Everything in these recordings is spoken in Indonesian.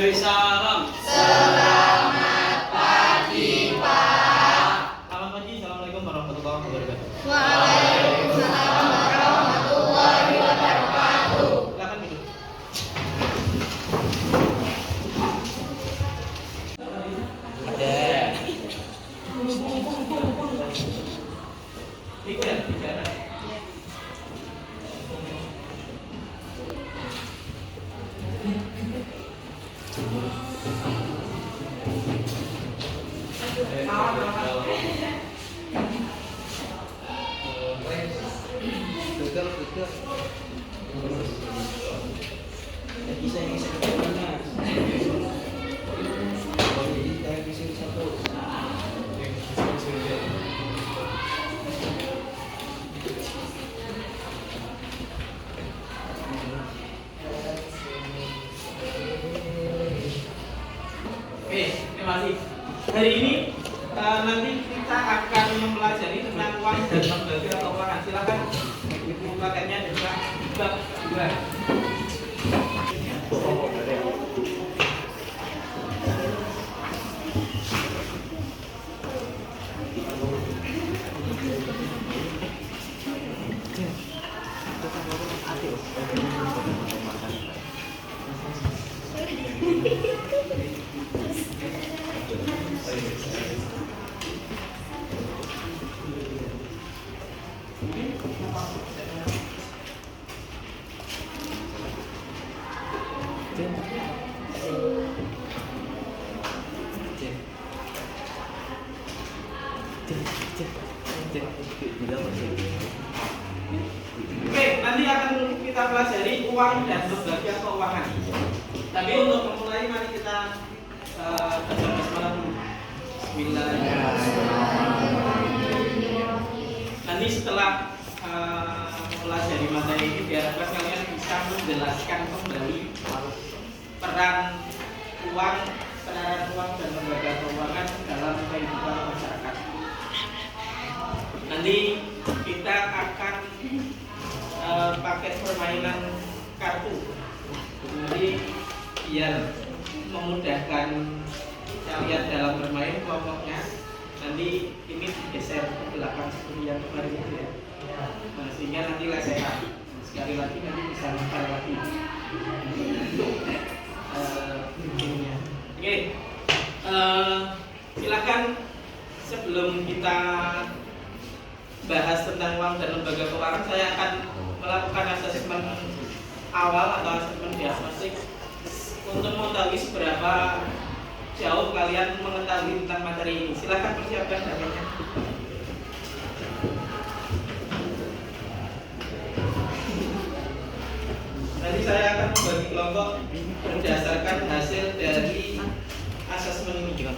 Dewi salam. Selamat pagi, Pak. Selamat pagi. Assalamualaikum warahmatullahi wabarakatuh. Waalaikumsalam warahmatullahi wabarakatuh. Silakan duduk. Ada. Tiga. Oke, terima kasih. Hari ini nanti kita akan mempelajari tentang uang dan lembaga keuangan. Silakan ibu pakainya dengan bab 2. Oke, nanti akan kita pelajari uang dan lembaga keuangan. Tapi untuk memulai, mari kita baca basmalah dulu. Bismillahirrahmanirrahim. Nanti setelah mempelajari materi ini, diharapkan kalian bisa menjelaskan kembali peran uang dan lembaga keuangan dalam kehidupan masyarakat. Nanti kita akan pakai permainan kartu. Jadi biar memudahkan kalian dalam bermain kelompoknya, nanti ini digeser ke belakang seperti yang kemarin itu ya. Nah, sehingga nanti lesehan. Sekali lagi nanti bisa nempel lagi. Ininya. Oke, silakan sebelum kita bahas tentang uang dan lembaga keuangan, saya akan melakukan asesmen awal atau asesmen diagnostik untuk mengetahui seberapa jauh kalian mengetahui tentang materi ini. Silakan persiapkan datanya. Nanti saya akan membagi kelompok berdasarkan hasil dari asesmen ini.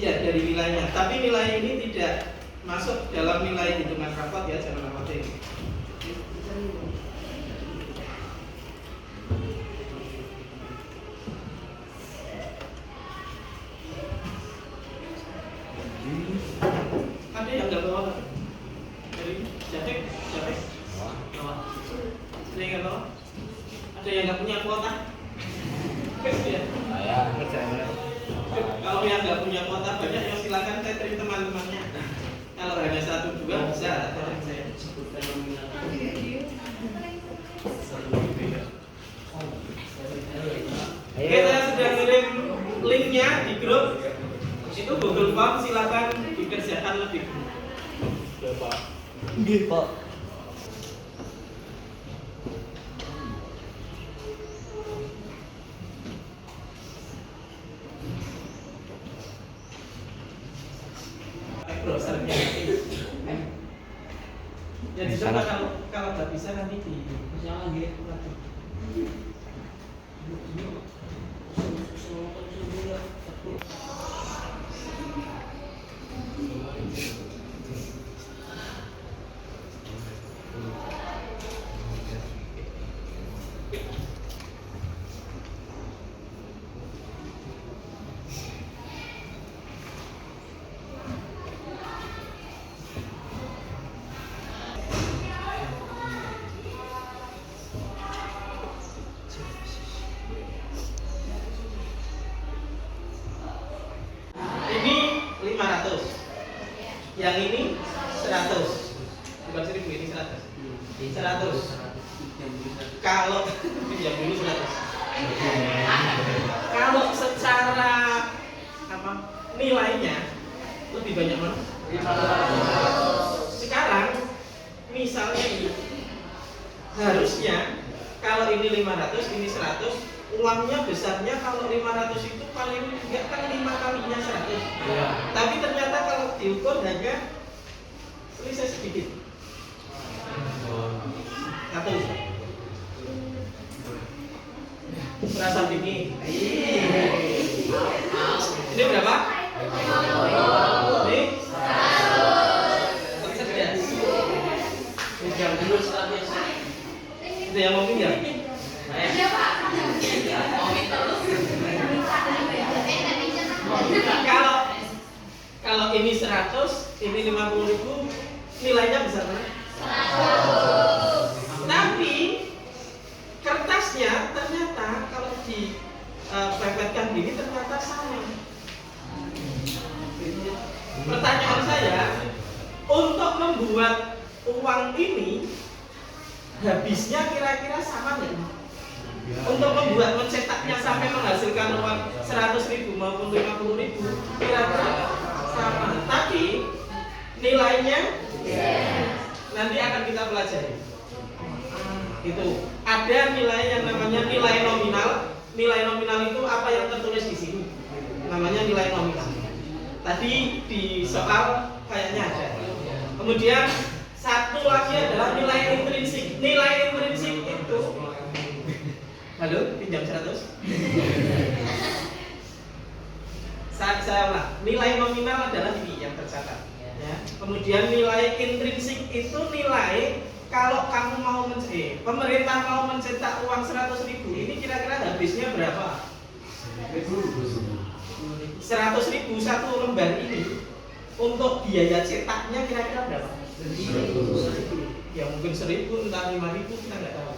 Ya, dari nilainya. Tapi nilai ini tidak masuk dalam nilai hitungan rapot ya, jangan khawatir. Ada yang nggak bawa? Dari Jafek? Bawa. Ada yang nggak bawa? Ada yang nggak punya kuota? Ya. Kalau yang nggak punya kuota banyak, ya silakan tethering teman-temannya. Kalau hanya 1-2 bisa tethering saya. Oke, saya sudah kirim linknya di grup. Itu Google Form, silakan dikerjakan lebih dulu. Nggih, Pak. Browsernya ya dicoba, kalau nggak bisa nanti nyala gitu lagi. Yang ini 100. Bukan 1000, ini 100. 100. Kalau yang dulu 100. Kalau secara apa nilainya lebih banyak mana? 500. Sekarang misalnya ini harusnya kalau ini 500, ini 100, uangnya besarnya kalau 500 itu paling enggak kan 5 kalinya 100. Ya. Tapi ternyata kalau diukur hanya selisih sedikit. 1. Merasa tinggi. Ini berapa? 50. Ini 100. Cerdas. Pinjam dulu 100. Itu yang mau pinjam? Kalau ini 100, ini 50.000, nilainya besar mana? 100. Tapi kertasnya ternyata kalau dipepetkan gini ternyata sama. Pertanyaan saya, untuk membuat uang ini habisnya kira-kira sama nggak? Untuk membuat mencetaknya sampai menghasilkan uang 100.000 maupun 50.000 kira-kira sama. Tapi nilainya nanti akan kita pelajari. Itu ada nilai yang namanya nilai nominal. Nilai nominal itu apa yang tertulis di sini? Namanya nilai nominal. Tadi di soal kayaknya ada. Kemudian satu lagi adalah nilai intrinsik. Nilai intrinsik itu, halo, pinjam 100. Saya ulang. Nilai nominal adalah ini yang tercatat. Ya. Kemudian nilai intrinsik itu nilai kalau kamu mau pemerintah mau mencetak uang 100.000, ini kira-kira habisnya berapa? 100.000 satu lembar ini. Untuk biaya cetaknya kira-kira berapa? 100.000. Ya mungkin 1.000, entah 5.000, kita nggak tahu.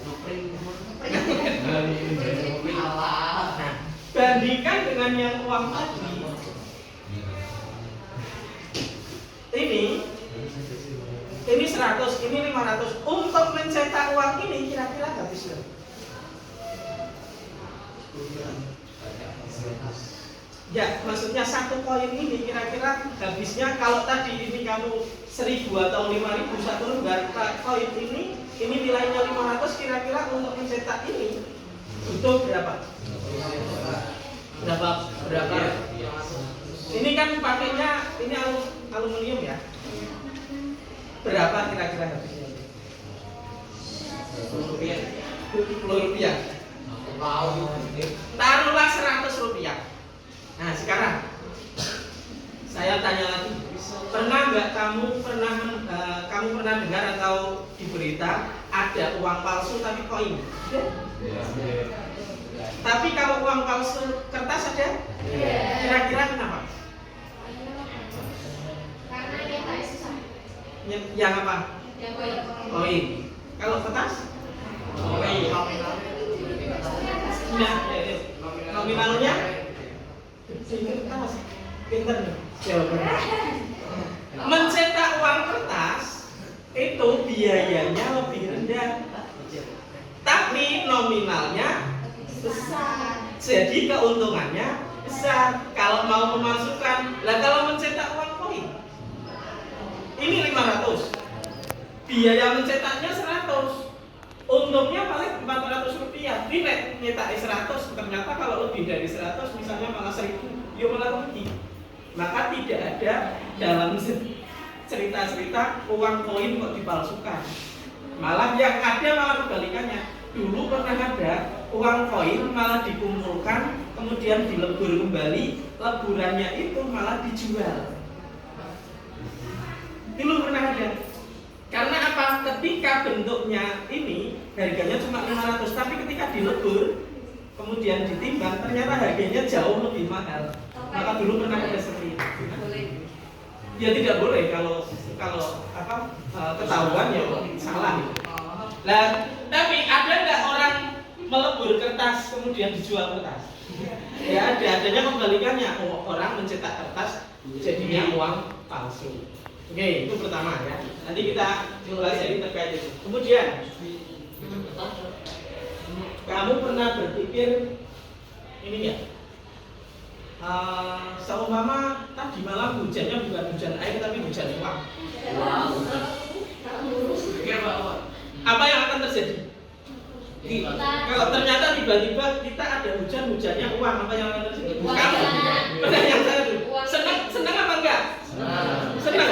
Nah, bandingkan dengan yang uang tadi. Ini 100, ini 500. Untuk mencetak uang ini kira-kira habis berapa? Ya, maksudnya satu koin ini kira-kira habisnya kalau tadi ini kamu 1.000 atau 5.000 satu lembar koin ini nilainya 500, kira-kira untuk mencetak ini butuh berapa? Berapa? Ini kan pakainya ini aluminium ya. Berapa kira-kira habisnya? 10 rupiah. Taruhlah 100 rupiah. Nah sekarang saya tanya lagi, pernah nggak kamu pernah dengar atau di berita ada uang palsu tapi koin? Tapi kalau uang palsu kertas ada? Kira-kira kenapa? Karena dia tak susah. Yang apa? Yang koin. Koin. Kalau kertas? Koin. Nah, nominalnya? Pinter nih jawabannya. Mencetak uang kertas itu biayanya lebih rendah, tapi nominalnya besar. Jadi keuntungannya besar. Kalau mau memasukkan, kalau mencetak uang koin ini 500, biaya mencetaknya 100, untungnya paling 400 rupiah. Ini nyetak 100, ternyata kalau lebih dari 100 misalnya malah 1.000, ya malah rugi. Maka tidak ada dalam cerita-cerita uang koin kok dipalsukan. Malah yang ada malah kebalikannya. Dulu pernah ada uang koin malah dikumpulkan, kemudian dilebur kembali, leburannya itu malah dijual. Dulu pernah ada. Karena apa? Ketika bentuknya ini harganya cuma 500, tapi ketika dilebur kemudian ditimbang ternyata harganya jauh lebih mahal. Maka dulu pernah ada seperti itu. Ya tidak boleh kalau ketahuan ya salah. Nah, tapi ada nggak orang melebur kertas kemudian dijual kertas? Ya adanya kebalikannya, orang mencetak kertas jadinya uang palsu. Oke, itu pertama ya. Nanti kita pelajari terkait itu. Kemudian, kamu pernah berpikir ini ya? Seumpama tadi malam hujannya bukan hujan air tapi hujan uang. Apa yang akan terjadi? Kalau ternyata tiba-tiba kita ada hujan-hujannya uang, apa yang akan terjadi? Kamu, pertanyaan saya dulu. Senang apa enggak? Senang.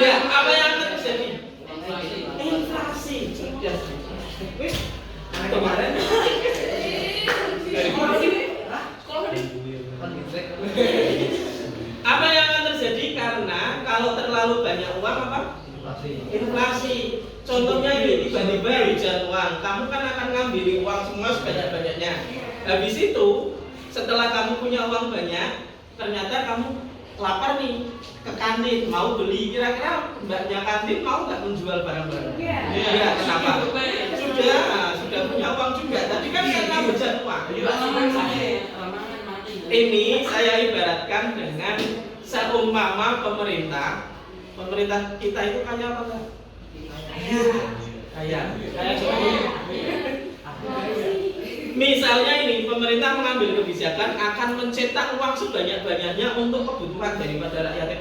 Ya, apa yang akan terjadi? Inflasi. Wih, kemarin. Apa yang akan terjadi karena kalau terlalu banyak uang apa? Inflasi. Contohnya ini tiba-tiba hujan uang, kamu kan akan ngambil uang semua sebanyak-banyaknya. Habis itu, setelah kamu punya uang banyak, ternyata kamu lapar nih ke kantin mau beli. Kira-kira mbaknya kantin mau nggak menjual barang-barang? Iya. Kenapa? Sudah punya uang juga, tapi kan karena hujan uang. Ini saya ibaratkan dengan seumpama pemerintah kita itu kaya apa enggak? Kaya. Misalnya ini pemerintah mengambil kebijakan akan mencetak uang sebanyak-banyaknya untuk kebutuhan daripada rakyat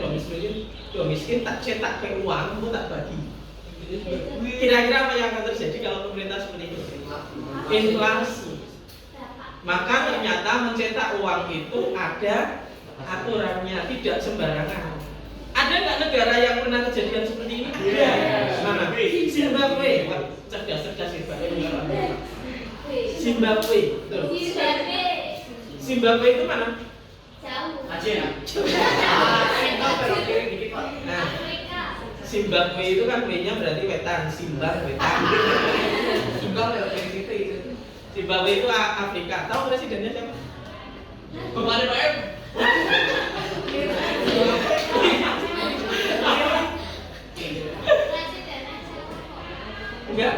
miskin tak cetak ke uang, untuk tak bagi. Kira-kira apa yang akan terjadi kalau pemerintah seperti itu? Inflasi. Maka ternyata mencetak uang itu ada aturannya, tidak sembarangan. Ada nggak negara yang pernah kejadian seperti ini? Ada. Mana? Zimbabwe. Cerdas Zimbabwe. Zimbabwe itu mana? Jauh. Aceh ya? Nah, Zimbabwe itu kan W-nya berarti wetan, Zimbabwe. Zimbabwe itu Afrika. Tahu presidennya siapa? Kemarin Pak M. Enggak.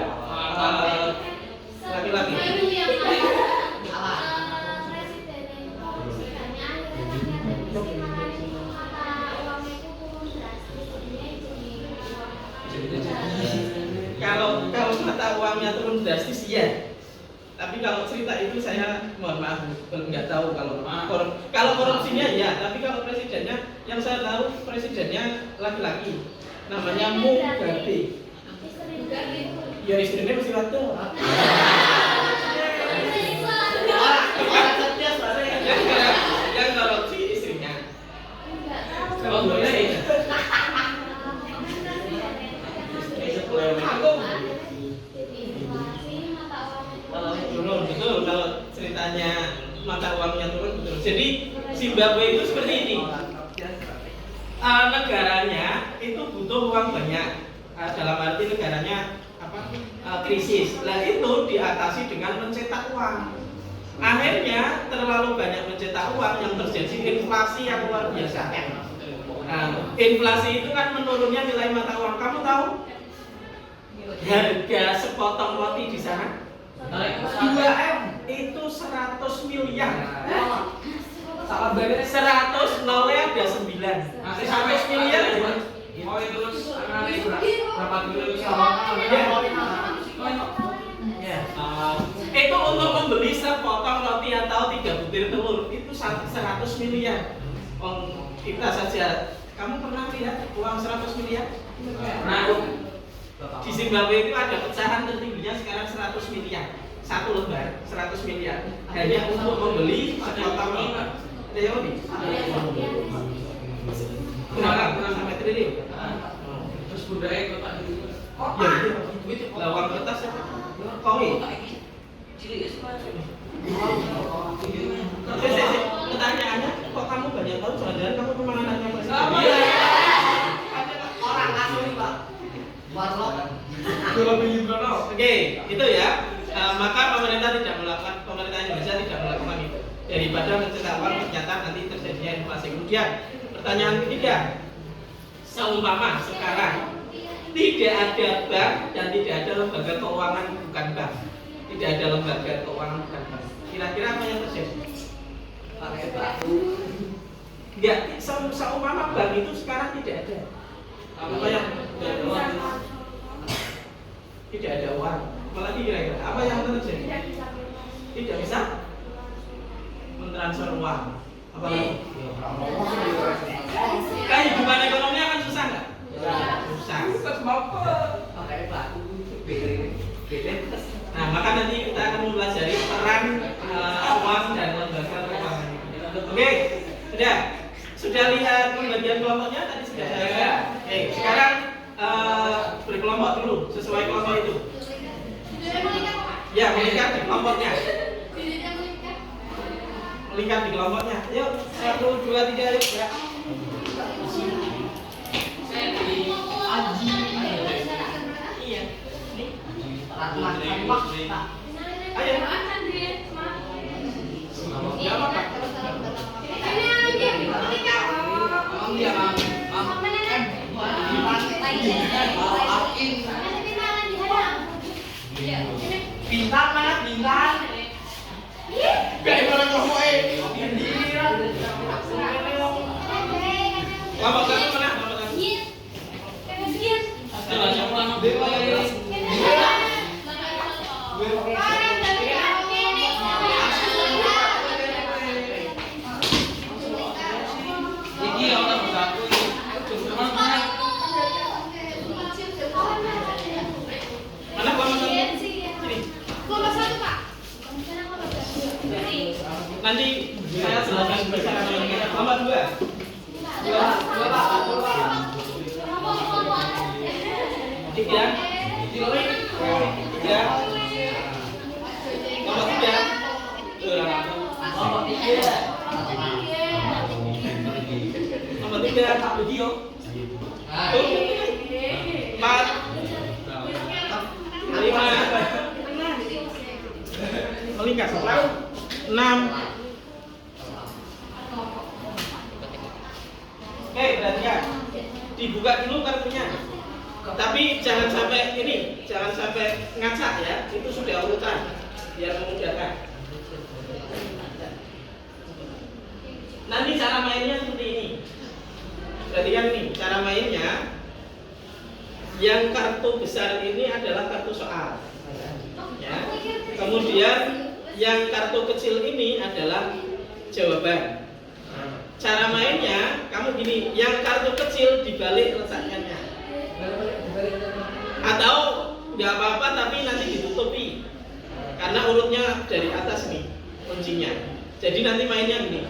Laki-laki. Kalau mata uangnya turun drastis ya. Tapi kalau cerita itu saya mohon maaf nggak tahu kalau korupsinya ya. Tapi kalau presidennya yang saya tahu presidennya laki-laki. Namanya Mugabe. Ya istrinya masih ada. Yang korupsi istrinya. Oh boleh. Turun betul kalau ceritanya mata uangnya turun betul. Jadi Zimbabwe itu seperti ini. Negaranya itu butuh uang banyak. Dalam arti negaranya krisis. Nah itu diatasi dengan mencetak uang. Akhirnya terlalu banyak mencetak uang yang terjadi inflasi yang luar biasa. Nah, inflasi itu kan menurunnya nilai mata uang. Kamu tahu harga sepotong roti di sana 2M itu 100 miliar. Salah banget. 100 nolnya ada 9. 100 miliar ya. Oh itu berapa kilo sama? Ya. Itu untuk membeli sepotong roti atau 3 butir telur itu 100 miliar. Kita saja. Kamu pernah lihat uang 100 miliar? Nah, di Zimbabwe itu ada pecahan tertingginya sekarang 100 miliar. Satu lembar 100 miliar. Hanya untuk membeli sepotong roti. Ada yang kurang sampai triliun. Terus budaya kota itu. Ya itu. Lawang kertas apa? Kowe. Pertanyaannya, kok kamu banyak tahu? Jangan-jangan kamu memang anaknya presiden? Orang asli Pak. Warlock. Oke, itu ya. Maka pemerintah Indonesia tidak melakukan itu. Daripada mencetak uang ternyata nanti terjadinya inflasi. Kemudian pertanyaan ketiga, seumpama sekarang tidak ada bank dan tidak ada lembaga keuangan bukan bank, tidak ada lembaga keuangan bukan bank. Kira-kira apa yang terjadi? Pakai batu. Enggak, seumpama bank itu sekarang tidak ada. Apa yang tidak ada uang. Apalagi kira-kira apa yang terjadi? Tidak bisa mentransfer uang. Apalagi kehidupan ekonomi akan susah nggak? Susah. Nah, maka nanti kita akan mempelajari peran uang dan lembaga keuangan. Oke, sudah lihat pembagian kelompoknya tadi sudah saya lihat. Oke, sekarang berkelompok dulu sesuai kelompok itu. Ya, melingkar di kelompoknya. Melingkar di kelompoknya. Yuk, 1, 2, 3, yuk. Ya. Iya. Ayo. Ya, apa? Bintang mana bintang? Gak ada ngomong Kelompok satu mana? Kelompok satu. Coba siapa nama dewa ya? Iki orang satu. Mana kelompok satu? Nanti saya jelaskan bicara kelompok dua. Tiga. Kelompok tiga. Kelompok tiga. Video. 4, 5, melingkar 6. Oke, perhatikan. Dibuka dulu kartunya. Tapi jangan sampai ngacak ya. Itu sudah urutan biar memudahkan. Nanti cara mainnya seperti ini. Perhatikan nih, cara mainnya. Yang kartu besar ini adalah kartu soal. Ya. Kemudian yang kartu kecil ini adalah jawaban. Cara mainnya, kamu gini, yang kartu kecil dibalik letakkannya. Atau nggak apa-apa tapi nanti ditutupi. Karena urutnya dari atas nih kuncinya. Jadi nanti mainnya gini.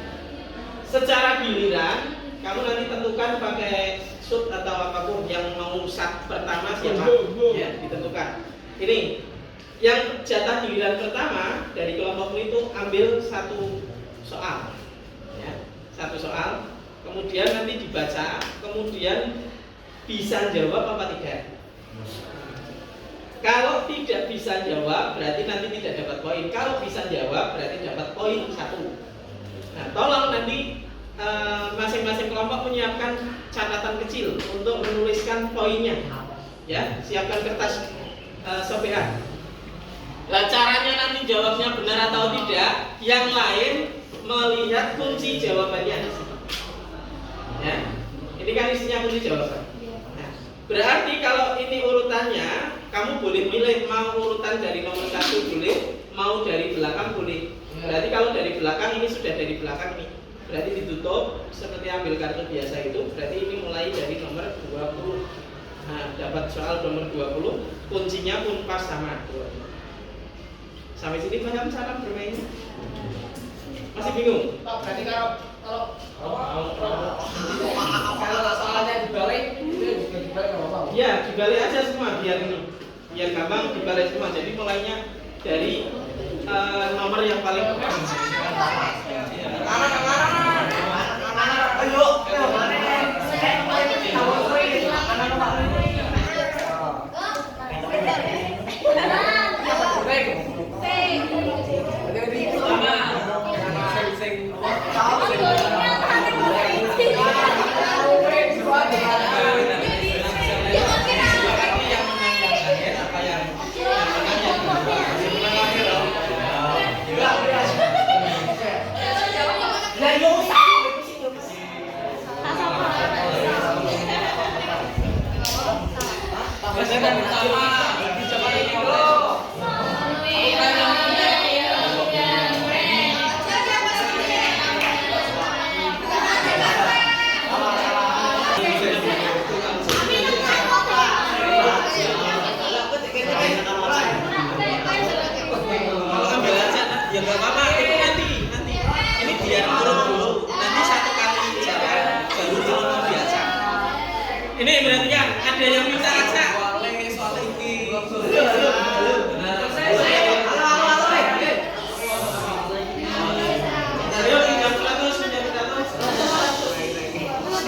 Secara giliran, kamu nanti tentukan pakai sub atau apapun yang mau sat pertama siapa, ya ditentukan. Ini yang jatah giliran pertama dari kelompokmu itu ambil satu soal, ya, satu soal. Kemudian nanti dibaca, kemudian bisa jawab apa tidak. Kalau tidak bisa jawab berarti nanti tidak dapat poin. Kalau bisa jawab berarti dapat poin 1. Nah, tolong nanti masing-masing kelompok menyiapkan catatan kecil untuk menuliskan poinnya. Ya, siapkan kertas sopean. Nah, caranya nanti jawabnya benar atau tidak, yang lain melihat kunci jawabannya. Ya, ini kan isinya kunci jawaban. Nah, berarti kalau ini urutannya, kamu boleh milih mau urutan dari nomor 1 boleh, mau dari belakang boleh. Berarti kalau dari belakang ini sudah dari belakang nih. Berarti ditutup seperti ambil kartu biasa itu. Berarti ini mulai dari nomor 20. Nah, dapat soal nomor 20, kuncinya pun pas sama 20. Sampai sini paham cara bermainnya? Masih bingung? Berarti kalau soalnya dibalik, itu juga dibalik nggak apa-apa. Ya, dibalik aja semua biar gampang dibalik semua. Jadi mulainya dari nomor yang paling depan.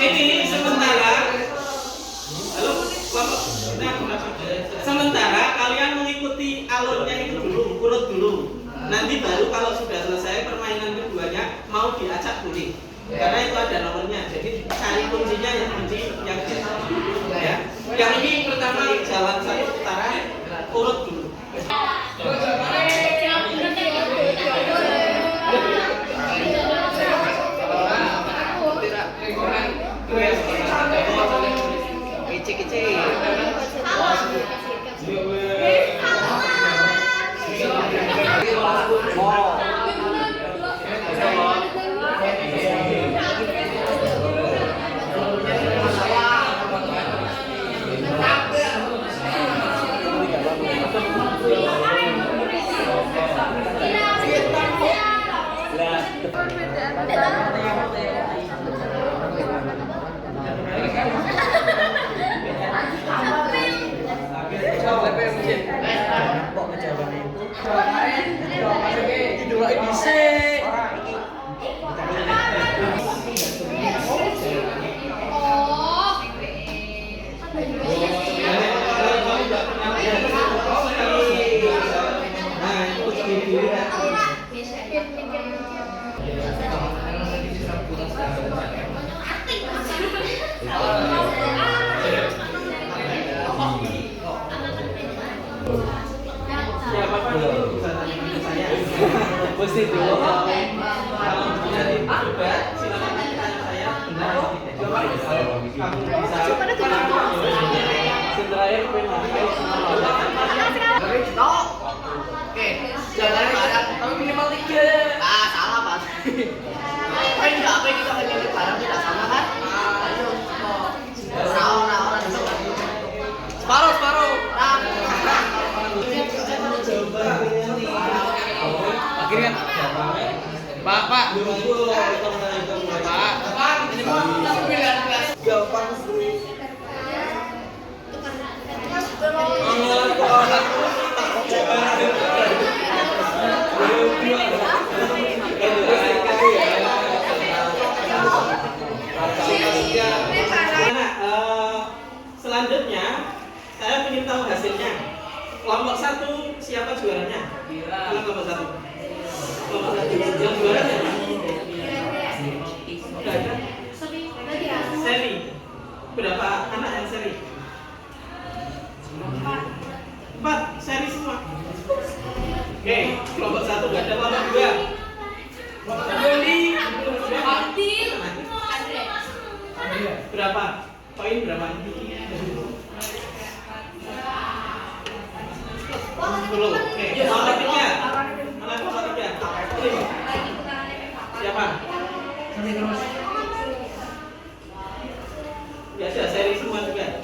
Ini sementara. Halo, kelompok. Nah, sementara kalian mengikuti alurnya itu dulu, urut dulu. Nanti baru kalau sudah selesai permainan keduanya mau diacak boleh. Karena itu ada nomornya. Jadi cari kuncinya yang kunci yang ya. Yang ini pertama jalan satu putaran, urut dulu. Mesti dulu. Kalau jadi juga silakan tanya saya benar atau tidak. Kamu bisa. Sebenarnya Oke, jangan barang, tapi minimal 3. Ah, salah Mas. Enggak apa kita hanya barang tidak sama kan? Ayo. Salah. Separuh. Akhirnya Pak, ini mau pilihan kelas. Gampang sih. Selanjutnya saya ingin tahu hasilnya. Kelompok 1 siapa juaranya? Kelompok 1. Kelompok 1 yang juaranya? Seri. Berapa anak yang seri? 4 seri semua. Oke, kelompok 1 gak ada, kelompok 2. Berapa? Poin berapa? 10. Oke, kelompok 3. Mana kelompok 3? Siapa? Biasa seri semua juga.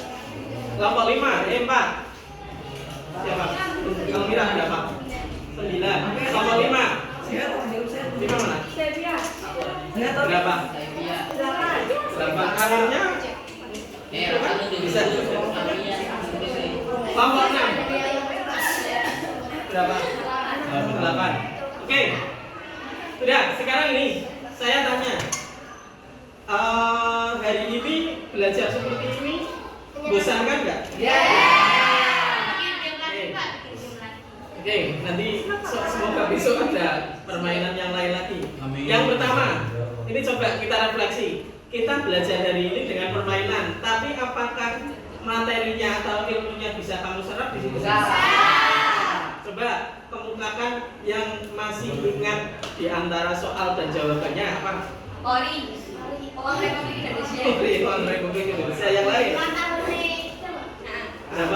Kelompok 5, 4. Siapa? Kalau Mira berapa? 9. Kelompok 5. 5 mana? Berapa? 8. Karirnya? Bisa. Kelompok 6. Berapa? 8. Oke. Sudah, sekarang ini saya tanya. Hari ini belajar seperti ini bosankan nggak? Oke, nanti semoga besok ada permainan yang lain lagi. Amin. Yang pertama, ini coba kita refleksi. Kita belajar hari ini dengan permainan, tapi apakah materinya atau ilmunya bisa kamu serap di situ? Coba kemukakan yang masih ingat di antara soal dan jawabannya apa? Uang Republik Indonesia. Uang Republik Indonesia. Yang lain? Berapa?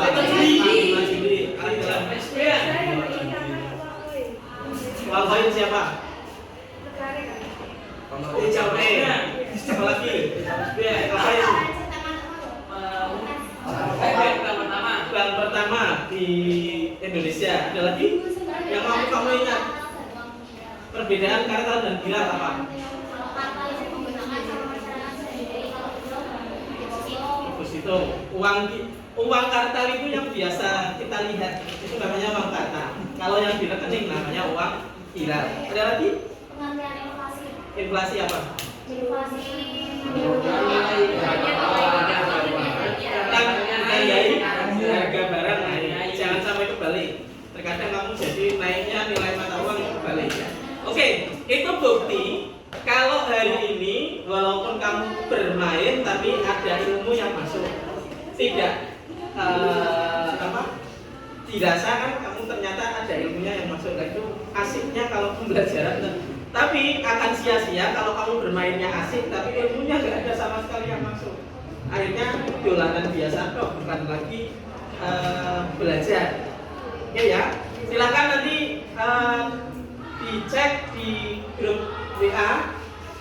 Uang koin siapa? Siapa lagi? Bank pertama di Indonesia. Ada lagi? Yang kamu ingat? Perbedaan kartal dan pilar apa? Deposito. Uang kartal itu yang biasa kita lihat, itu namanya uang kartal. Kalau yang di rekening namanya uang pilar. Ada lagi? Pengambilan inflasi. Inflasi apa? Inovasi. Menghargai harga barang, jangan sampai kebalik. Terkadang kamu jadi naiknya nilai mata uang yang kebalik ya. Oke, itu bukti kalau hari ini walaupun kamu bermain tapi ada ilmu yang masuk. Tidak dirasakan kamu ternyata ada ilmunya yang masuk. Nah, itu asiknya kalau pembelajaran. Tapi akan sia-sia kalau kamu bermainnya asik tapi ilmunya nggak ada sama sekali yang masuk. Akhirnya dolanan biasa kok, bukan lagi belajar. Oke ya, silakan nanti dicek di grup WA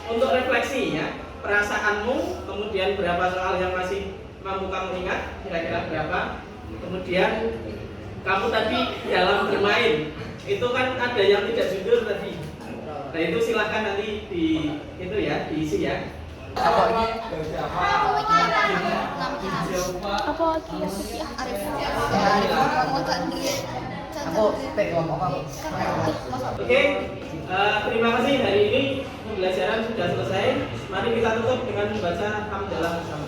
untuk refleksi ya, perasaanmu, kemudian berapa soal yang masih mampu kamu ingat, kira-kira berapa, kemudian kamu tadi dalam bermain itu kan ada yang tidak jujur tadi. Nah itu silahkan nanti diisi ya. Apa lagi? Oke, terima kasih hari ini pembelajaran sudah selesai. Mari kita tutup dengan membaca hamdalah bersama.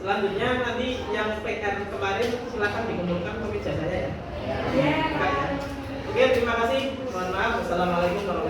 Selanjutnya nanti yang PR kemarin silahkan dikumpulkan ke meja saya ya. Oke, terima kasih. Mohon maaf. Wassalamualaikum warahmatullahi wabarakatuh.